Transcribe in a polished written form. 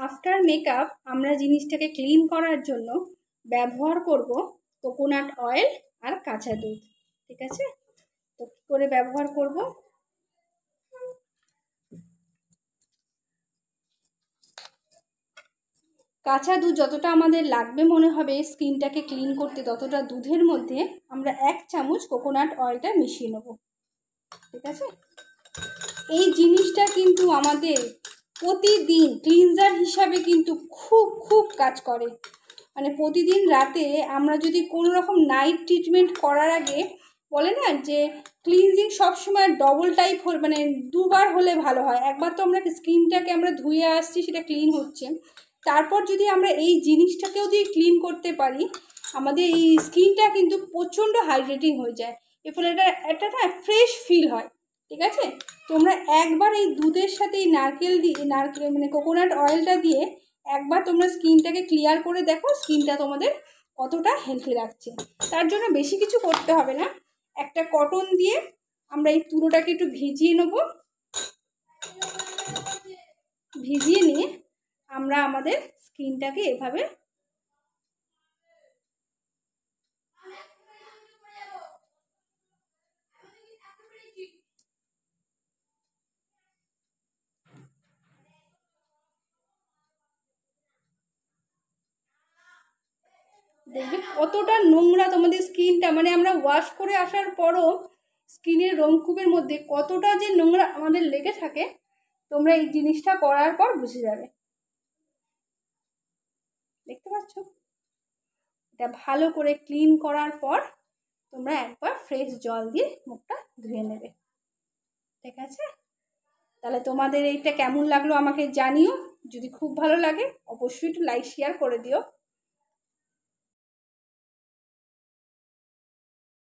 After makeup আমরা জিনিসটাকে clean করার জন্য ব্যবহার করব কোকোনাট অয়েল আর কাঁচা দুধ। ঠিক আছে, তো কী করে ব্যবহার করব? কাঁচা দুধ যতটা আমাদের লাগবে মনে হবে স্কিনটাকে ক্লিন করতে, ততটা দুধের মধ্যে আমরা 1 চামচ কোকোনাট অয়েলটা মিশিয়ে নেব। ঠিক আছে, এই জিনিসটা কিন্তু আমাদের প্রতিদিন ক্লিনজার হিসাবে কিন্তু খুব কাজ করে। মানে প্রতিদিন রাতে আমরা যদি কোনো রকম নাইট ট্রিটমেন্ট করার আগে বলে না যে ক্লিনজিং সবসময় ডবল টাইপ মানে দুবার হলে ভালো হয়। একবার তো আমরা স্কিনটাকে আমরা ধুয়ে আসছি, সেটা ক্লিন হচ্ছে, তারপর যদি আমরা এই জিনিসটাকেও যদি ক্লিন করতে পারি, আমাদের এই স্কিনটা কিন্তু প্রচণ্ড হাইড্রেটিং হয়ে যায়। এর ফলে এটা না ফ্রেশ ফিল হয়। ঠিক আছে, তোমরা একবার এই দুধের সাথে এই নারকেল মানে কোকোনাট অয়েলটা দিয়ে একবার তোমরা স্কিনটাকে ক্লিয়ার করে দেখো স্কিনটা তোমাদের কতটা হেলদি লাগছে। তার জন্য বেশি কিছু করতে হবে না, একটা কটন দিয়ে আমরা এই তুলোটাকে একটু ভিজিয়ে নেব। ভিজিয়ে নিয়ে আমরা আমাদের স্কিনটাকে এভাবে দেখবে কতটা নোংরা তোমাদের স্কিনটা, মানে আমরা ওয়াশ করে আসার পরও স্কিনের রোমকূপের মধ্যে কতটা যে নোংরা আমাদের লেগে থাকে, তোমরা এই জিনিসটা করার পর বুঝে যাবে। দেখতে পাচ্ছ, এটা ভালো করে ক্লিন করার পর তোমরা একবার ফ্রেশ জল দিয়ে মুখটা ধুয়ে নেবে। ঠিক আছে, তাহলে তোমাদের এইটা কেমন লাগলো আমাকে জানিও। যদি খুব ভালো লাগে অবশ্যই একটু লাইক শেয়ার করে দিও।